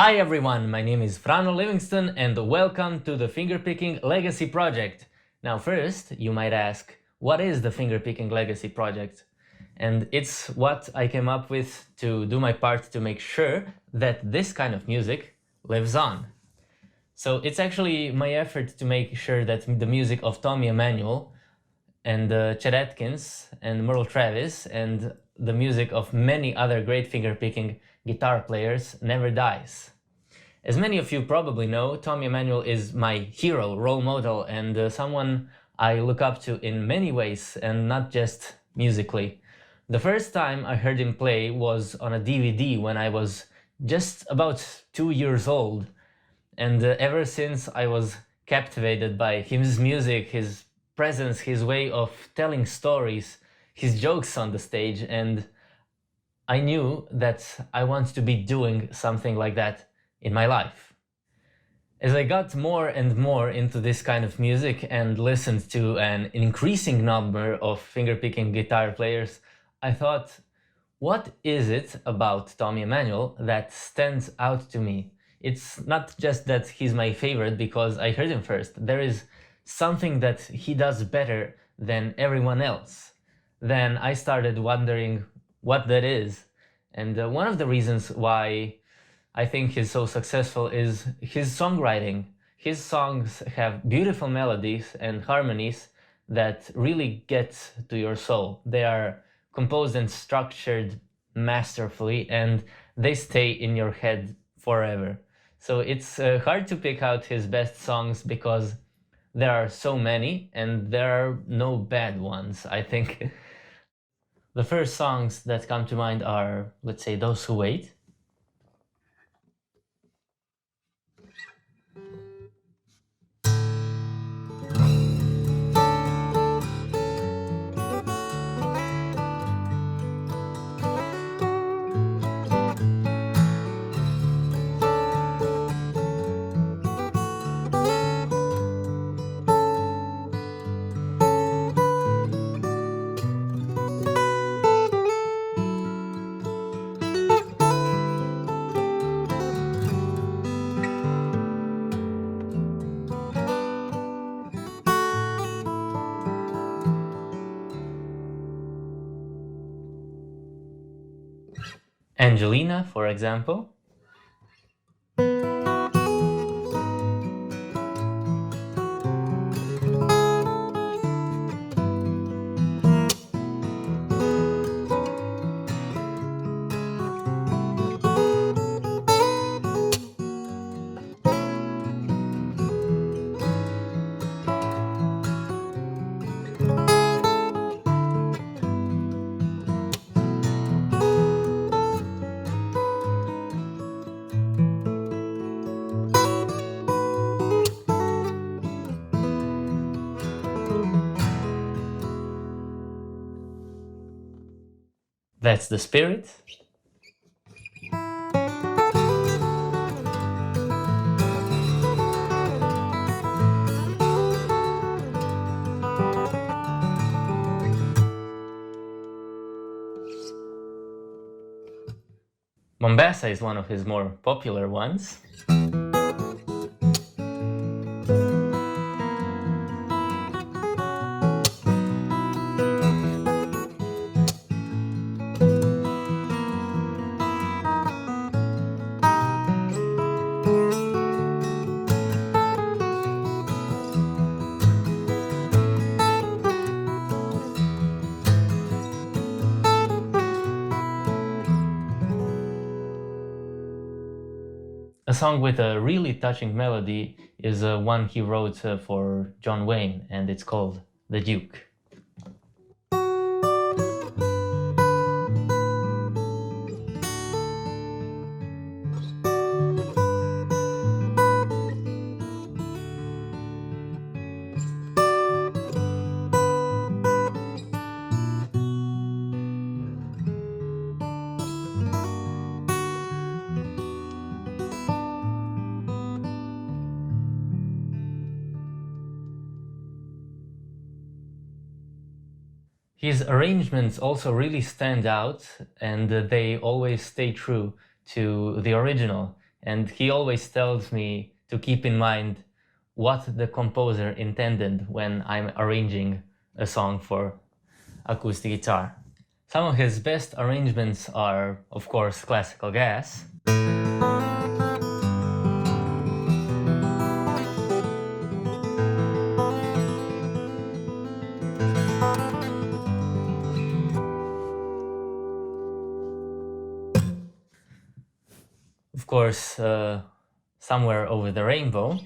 Hi everyone, my name is Frano Livingston and welcome to the Fingerpicking Legacy Project. Now first, you might ask, what is the Fingerpicking Legacy Project? And it's what I came up with to do my part to make sure that this kind of music lives on. So it's actually my effort to make sure that the music of Tommy Emmanuel and Chet Atkins and Merle Travis and the music of many other great fingerpicking guitar players never dies. As many of you probably know, Tommy Emmanuel is my hero, role model, and someone I look up to in many ways, and not just musically. The first time I heard him play was on a DVD when I was just about 2 years old, and ever since I was captivated by his music, his presence, his way of telling stories, his jokes on the stage, and I knew that I want to be doing something like that in my life. As I got more and more into this kind of music and listened to an increasing number of fingerpicking guitar players, I thought, what is it about Tommy Emmanuel that stands out to me? It's not just that he's my favorite because I heard him first. There is something that he does better than everyone else. Then I started wondering what that is. And one of the reasons why I think he's so successful is his songwriting. His songs have beautiful melodies and harmonies that really get to your soul. They are composed and structured masterfully, and they stay in your head forever. So it's hard to pick out his best songs because there are so many and there are no bad ones, I think. The first songs that come to mind are, let's say, Those Who Wait. Angelina, for example. That's the Spirit. Mombasa is one of his more popular ones. A song with a really touching melody is one he wrote for John Wayne, and it's called The Duke. His arrangements also really stand out, and they always stay true to the original. and he always tells me to keep in mind what the composer intended when I'm arranging a song for acoustic guitar. Some of his best arrangements are, of course, classical gas. Of course, Somewhere Over the Rainbow.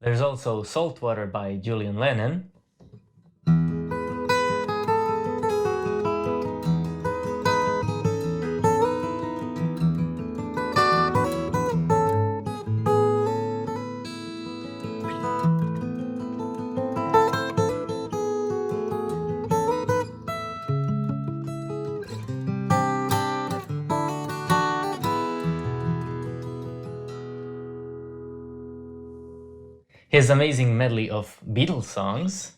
There's also Saltwater by Julian Lennon. His amazing medley of Beatles songs.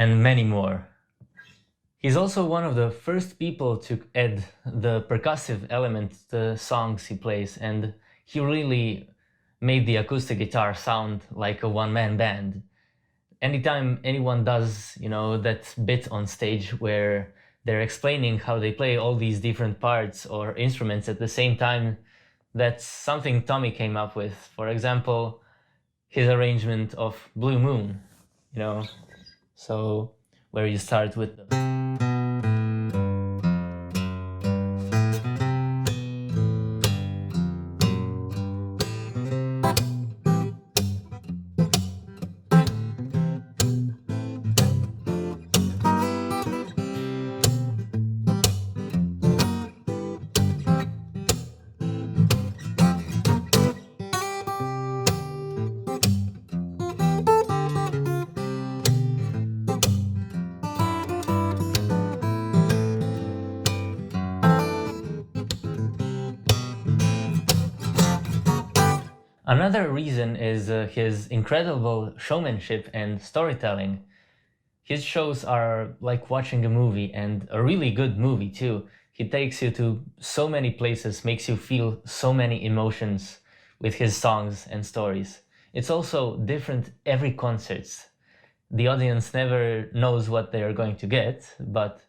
And many more. He's also one of the first people to add the percussive element to the songs he plays, and he really made the acoustic guitar sound like a one-man band. Anytime anyone does, that bit on stage where they're explaining how they play all these different parts or instruments at the same time, that's something Tommy came up with. For example, his arrangement of Blue Moon, so where you start with the... Another reason is his incredible showmanship and storytelling. His shows are like watching a movie, and a really good movie too. He takes you to so many places, makes you feel so many emotions with his songs and stories. It's also different every concert. The audience never knows what they are going to get, but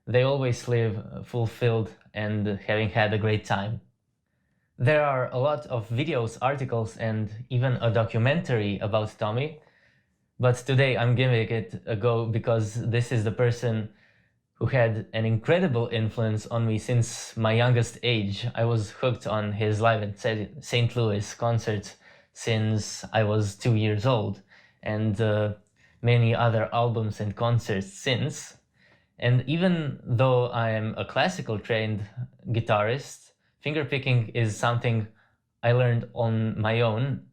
they always leave fulfilled and having had a great time. There are a lot of videos, articles, and even a documentary about Tommy, but today I'm giving it a go because this is the person who had an incredible influence on me since my youngest age. I was hooked on his live at St. Louis concerts since I was 2 years old, and many other albums and concerts since. And even though I am a classical trained guitarist, fingerpicking is something I learned on my own,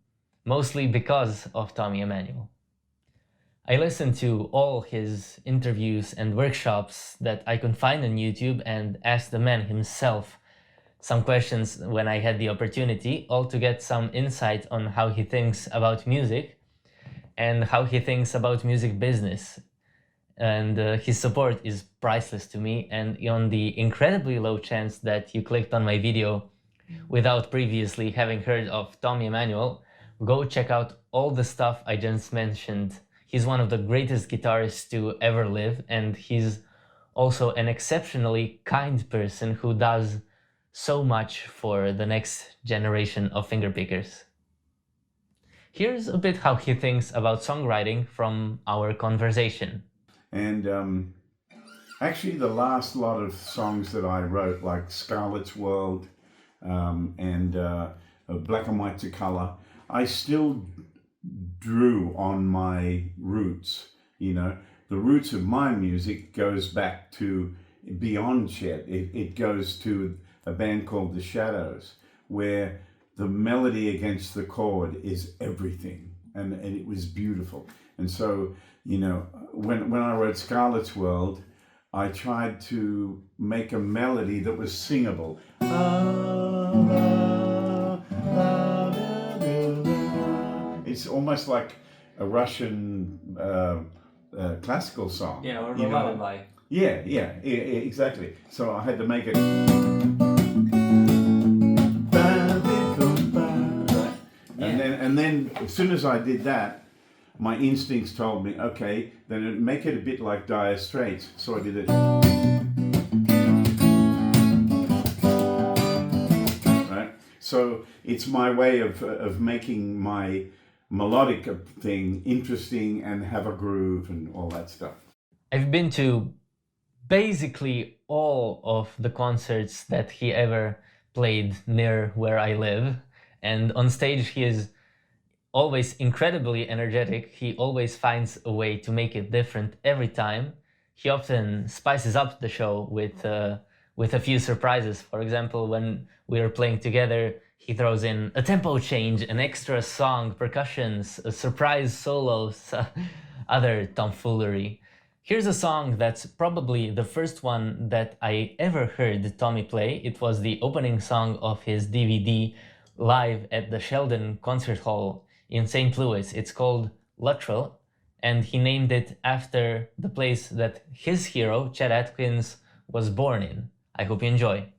mostly because of Tommy Emmanuel. I listened to all his interviews and workshops that I could find on YouTube and asked the man himself some questions when I had the opportunity, all to get some insight on how he thinks about music and how he thinks about music business. And his support is priceless to me, and on the incredibly low chance that you clicked on my video without previously having heard of Tommy Emmanuel, go check out all the stuff I just mentioned. He's one of the greatest guitarists to ever live, and he's also an exceptionally kind person who does so much for the next generation of fingerpickers. Here's a bit how he thinks about songwriting from our conversation. And actually, the last lot of songs that I wrote, like Scarlet's World and Black and White to Color, I still drew on my roots. You know, the roots of my music goes back to beyond Chet. It goes to a band called The Shadows, where the melody against the chord is everything, and it was beautiful. And so, you know, when I wrote Scarlet's World, I tried to make a melody that was singable. It's almost like a Russian classical song. Yeah, or a lullaby. Yeah, exactly. So I had to make it. And then as soon as I did that, my instincts told me, okay, then make it a bit like Dire Straits. So I did it. Right? So it's my way of making my melodic thing interesting and have a groove and all that stuff. I've been to basically all of the concerts that he ever played near where I live, and on stage he is always incredibly energetic. He always finds a way to make it different every time. He often spices up the show with a few surprises. For example, when we were playing together, he throws in a tempo change, an extra song, percussions, a surprise solos, other tomfoolery. Here's a song that's probably the first one that I ever heard Tommy play. It was the opening song of his DVD live at the Sheldon Concert Hall in St. Louis. It's called Luttrell, and he named it after the place that his hero, Chet Atkins, was born in. I hope you enjoy.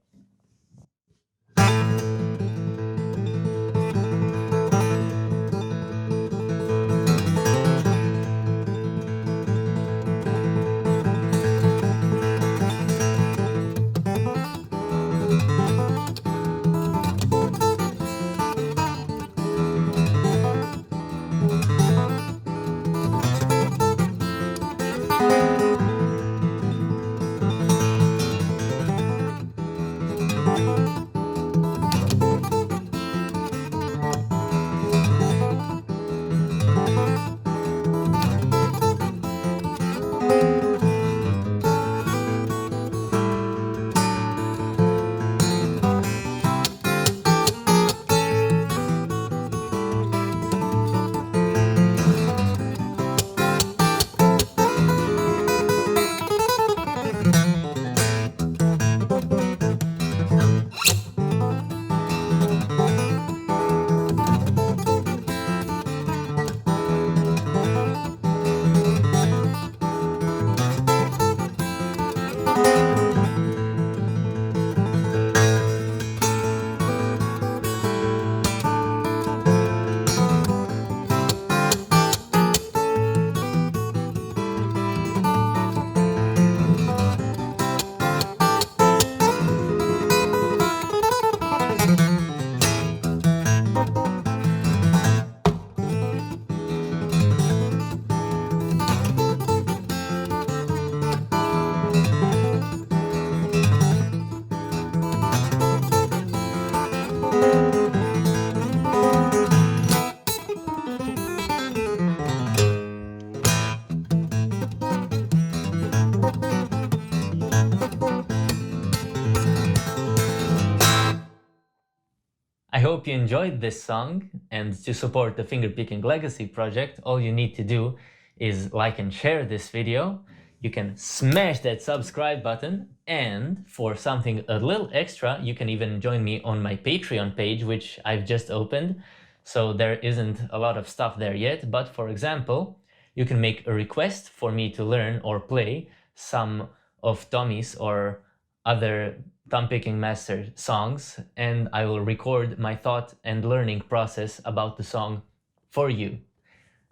I hope you enjoyed this song, and to support the Fingerpicking Legacy Project, all you need to do is like and share this video. You can smash that subscribe button, and for something a little extra, you can even join me on my Patreon page, which I've just opened. So there isn't a lot of stuff there yet, but for example, you can make a request for me to learn or play some of Tommy's or other thumb picking master songs, and I will record my thought and learning process about the song for you.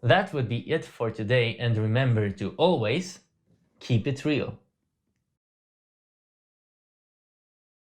That would be it for today, and remember to always keep it real.